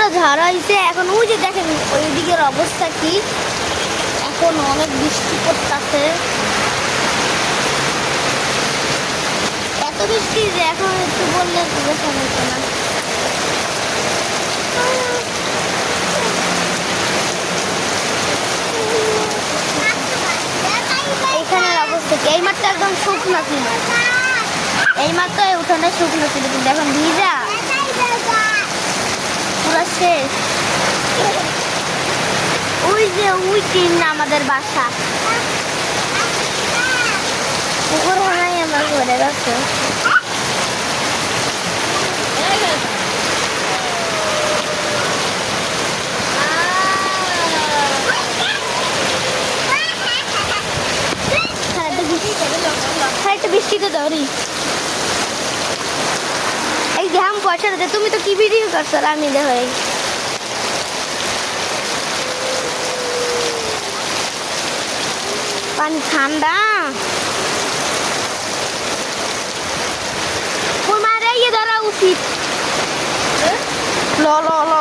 পুরো ঝড় হয়েছে এখন। ওই যে দেখেন ওই দিকের অবস্থা কি, এখন অনেক বৃষ্টি পড়তেছে, এত বৃষ্টি যে এখন একটু বললে বোঝা হতো না। এইখানের অবস্থা কি, এই মাঠটা একদম শুকনো ছিল, এই মাত্র উঠানটা শুকনো ছিল কিন্তু এখন ভিজা পুরো শেষ। ওই যে ওই টিম না আমাদের বাসা, পুকুর হয় আমার ঘরে গেছে। বৃষ্টিতে ধরি এই ঘাম পয়সা দিতে। তুমি তো কি ভিডিও করছো আমি দেখো, পানি ঠান্ডা মারে ইয়ে ধরা উচিত। ল ল ল